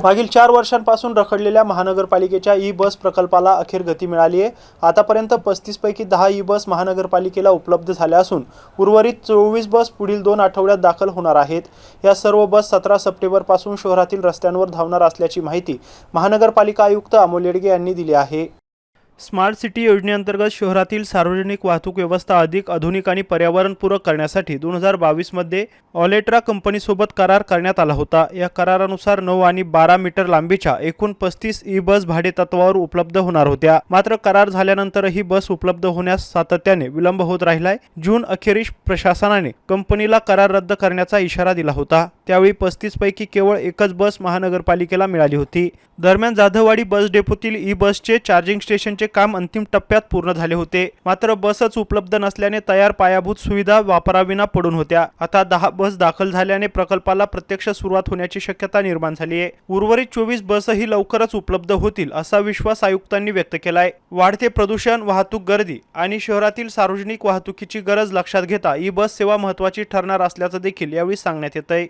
मागील 4 वर्षांपासून रखडलेल्या महानगरपालिकेच्या ई-बस प्रकल्पाला अखेर गती मिळाली आहे। आतापर्यंत 35 पैकी 10 ई-बस महानगरपालिकेला उपलब्ध झाल्या असून उर्वरित 24 बस पुढील 2 आठवड्यात दाखल होणार आहेत। या सर्व बस 17 सप्टेंबरपासून शहरातील रस्त्यांवर धावणार असल्याची माहिती महानगरपालिका आयुक्त अमोल येडगे यांनी दिली आहे। स्मार्ट सिटी योजनेअंतर्गत शहरातील सार्वजनिक वाहतूक व्यवस्था अधिक आधुनिक आणि पर्यावरणपूरक करण्यासाठी 2022 मध्ये ऑलेट्रा कंपनीसोबत करार करण्यात आला होता। या करारानुसार 9 आणि 12 मीटर लांबीच्या एकूण 35 ई-बस भाडे तत्वावर उपलब्ध होणार होत्या। मात्र करार झाल्यानंतरही बस उपलब्ध होण्यास सातत्याने विलंब होत राहिलाय। जून अखेरीस प्रशासनाने कंपनीला करार रद्द करण्याचा इशारा दिला होता। त्यावेळी 35 पैकी केवळ एकच बस महानगरपालिकेला मिळाली होती। दरम्यान जाधववाडी बस डेपोतील ई-बसचे चार्जिंग स्टेशनचे काम अंतिम टप्प्यात पूर्ण झाले होते। मात्र बसच उपलब्ध नसल्याने तयार पायाभूत सुविधा वापराविना पडून होत्या। आता 10 बस दाखल झाल्याने प्रकल्पाला प्रत्यक्ष सुरुवात होण्याची शक्यता निर्माण झाली आहे। उर्वरित 24 बसही लवकरच उपलब्ध होतील असा विश्वास आयुक्तांनी व्यक्त केलाय। वाढते प्रदूषण, वाहतूक गर्दी आणि शहरातील सार्वजनिक वाहतुकीची गरज लक्षात घेता ई-बस सेवा महत्त्वाची ठरणार असल्याचं देखील यावेळी सांगण्यात येतंय।